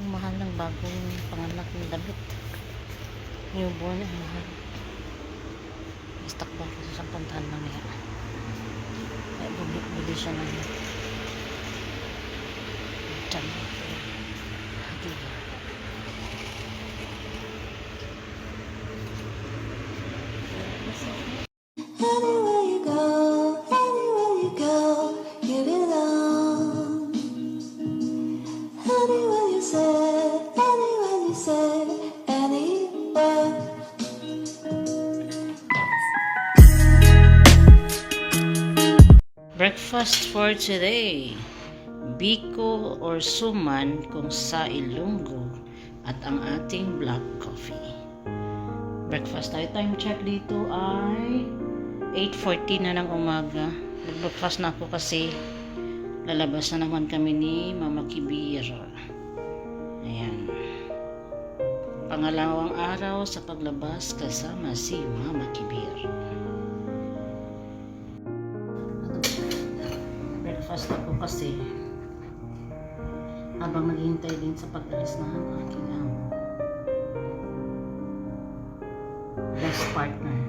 Ang mahal ng bagong panganak ng damit. Newborn, ang mahal. Stock ba kasi sa puntahan lang yan. Ay, buli siya na yun. Diyan. Diba? Anywhere you go, you belong. Anywhere you say, anywhere. Breakfast for today. Biko or suman kung sa Ilonggo at ang ating black coffee. Breakfast tayo. Time check dito ay 8:40 na ng umaga. Breakfast na ako kasi lalabas na naman kami ni Mama Kibir. Ayan. Pangalawang araw sa paglabas kasama si Mama Kibir. Breakfast ako kasi habang naghihintay din sa pag-alis na ang aking amo. Best partner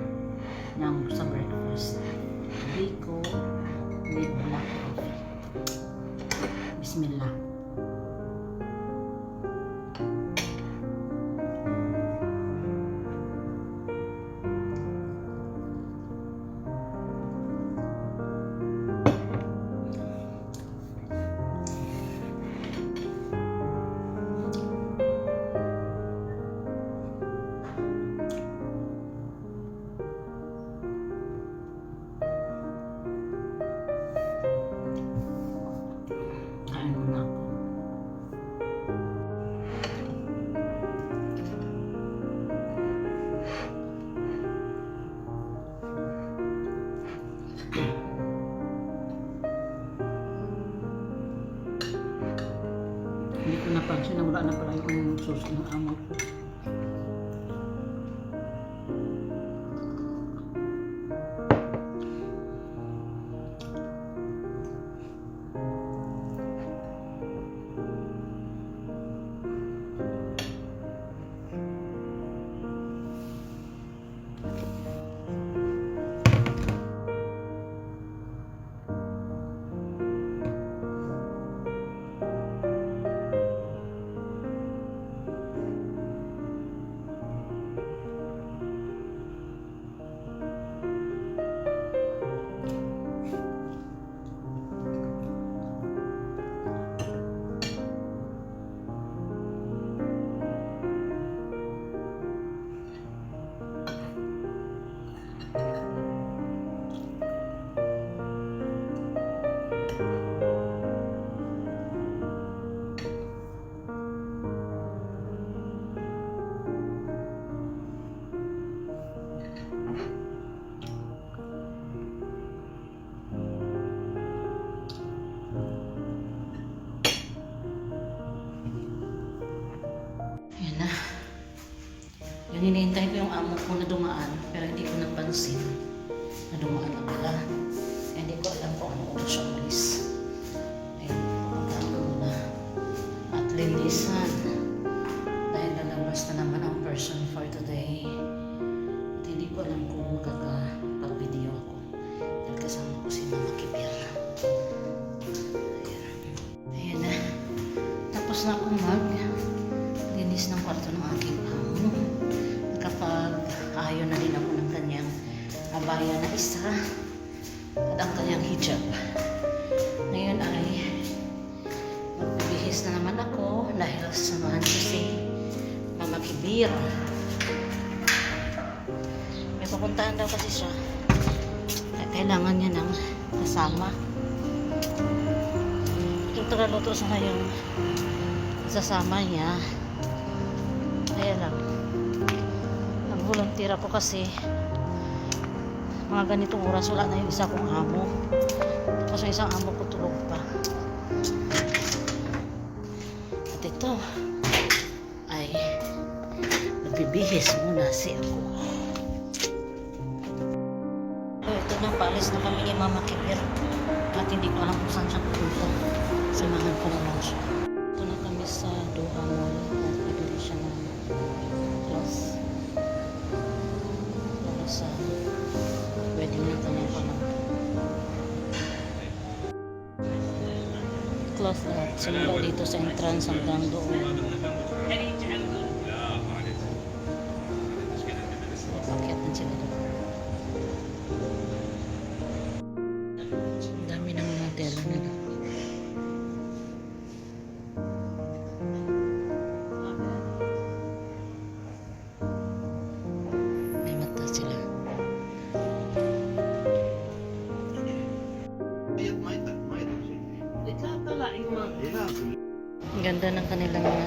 ng sa breakfast. Biko with black coffee. Bismillah. Hindi ko napansin na wala na pala yung sauce ng amo ko. Yan na. Yung hinihintay ko yung amo ko na dumaan, pero hindi ko napansin na dumaan na pala. Hindi ko alam kung anong oras siya umalis. Ayun, pumuntaan ko muna. At linisan. Dahil lalabas na naman ang person for today. At hindi ko alam kung magkakapag-video ako. Dahil kasama ko si Mama Kibir. Ayan na. Tapos na akong linis ng kwarto ng aking amo. Nakapag-ayon na din ako ng kanyang abaya na isa at ang kanyang hijab. Ngayon ay magbibihis na naman ako dahil samahan ko si Mama Kibir. May pupuntahan daw kasi siya. Kailangan niya ng kasama. Yung tagaluto sa ngayong sasama niya. Kaya lang, nag-volunteer ako kasi mga ganitong oras wala na yung isa kong amo. Tapos yung isang amo ko tulog pa. At ito ay nagbibihis muna si ako. Ito na, paalis na kami ni Mama Kibir. At hindi ko alam kung saan siya pupunta. Samahan ko na lang siya. Ito na kami sa Doha Mall. Tapos simula dito sa entrance hanggang doon. Pakyat na sila doon. Ang dami ng mga tela nila. May mata sila. Ang ganda ng kanilang mga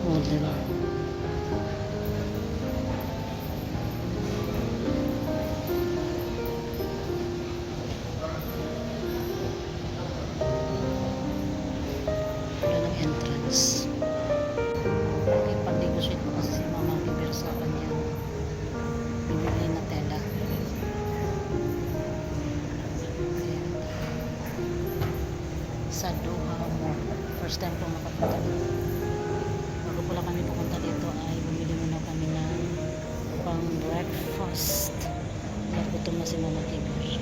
model. Yan ang entrance. Okay, pag-negotiate ko kasi si Mama Bibir sa kanya bibili na tela. Ayan. Sa Doha Mall. First time po makapunta dito. Bago pala kami pupunta dito ay bumili muna kami ng pang breakfast. Nagutom na si Mama Bibir.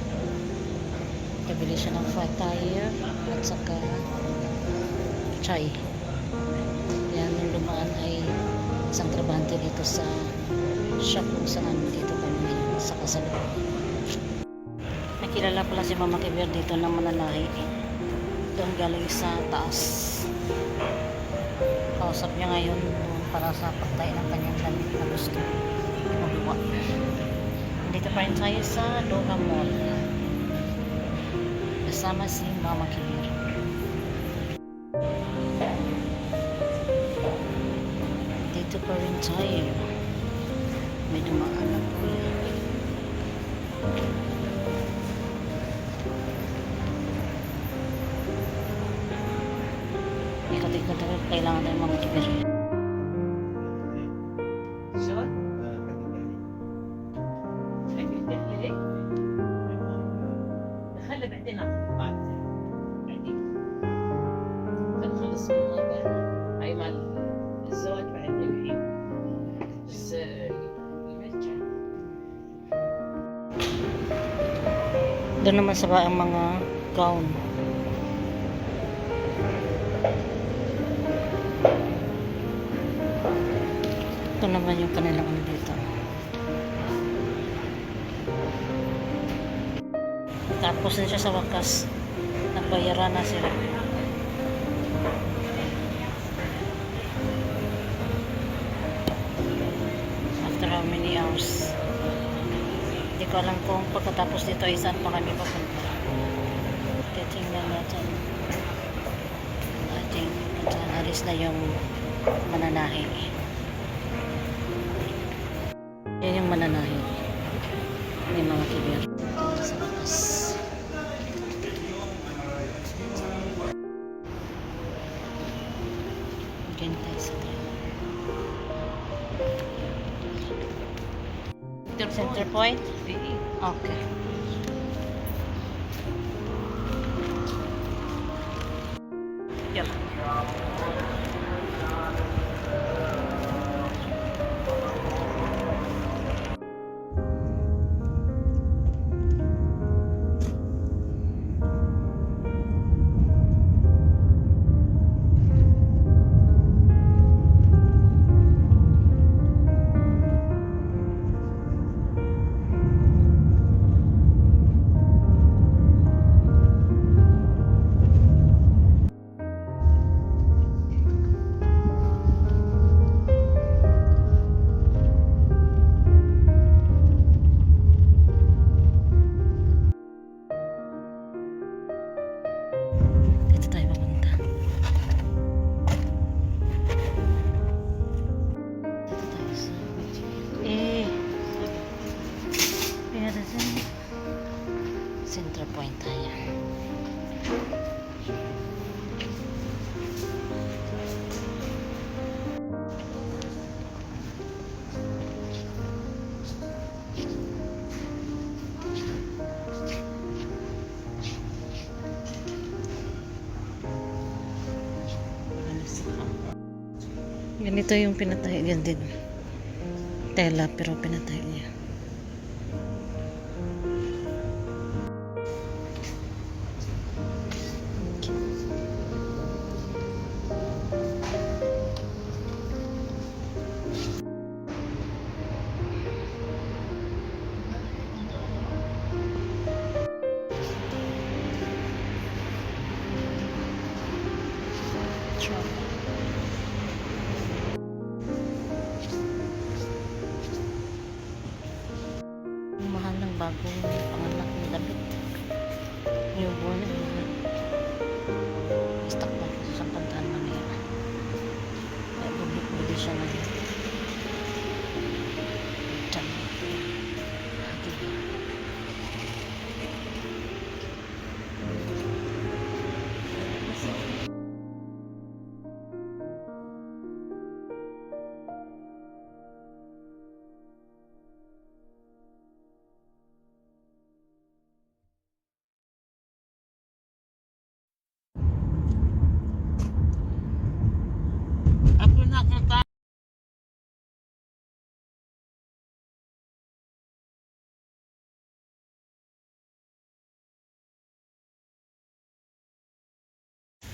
Kabili siya ng fat tire at saka chai. Yan, yung lumaan ay isang trabante dito sa shop kung saan dito kami ngayon sa kasalukuyan. Nakilala pala si Mama Kiber dito na mananahi. Doon galing sa taas. Kausap niya ngayon doon para sa pagtay ng kanyang damit na gusto magawa. Dito pa rin tayo sa Doha Mall. Kasama si Mama Kiber. Dito pa rin tayo. May dumaan na po yan. Ikot-ikot ako. Kailangan tayo Mama Kiber. هلا بعدين بعد بعدين بنخلص من هذا هاي مال الزواج بعدين الحين بس يرجع Doon naman sa ang mga gown. Ito naman yung kanilang ano dito. Tapos din siya sa wakas. Nagbayaran na sila. After how many hours? Hindi ko alam kung pagkatapos dito ay saan pa kami papunta. Titingnan natin. I think alis na yung mananahi. Yan yung mananahi. Ni Mama Kiber. Sa wakas. Again tayo sa center point? Okay. Yep. Dito tayo papunta. Dito tayo sa pero sa center point tayo. Ganito yung pinatay yan din. Tela pero pinatay niya. shop. Ang mahal ng bagong panganak ng damit. Yung buwan na mahal. Stock pa sa pantaan mamaya. Kaya bumili siya na yun. Diyan. Diba? Ako nakita.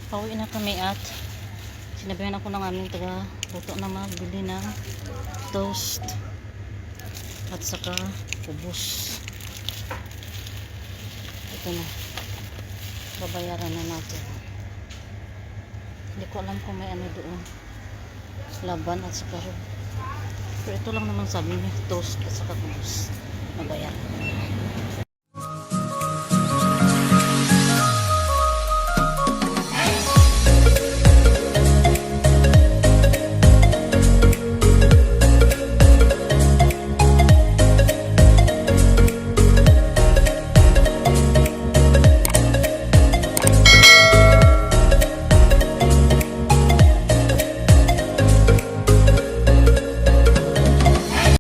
Pauwi na kami at sinabihan ako ng aming taga luto na magbili ng toast at saka kubos. Ito na, babayaran na natin. Hindi ko alam kung may ano doon, laban at saka rub. Pero ito lang naman sabi niya, toast at saka kubos. Babayaran na.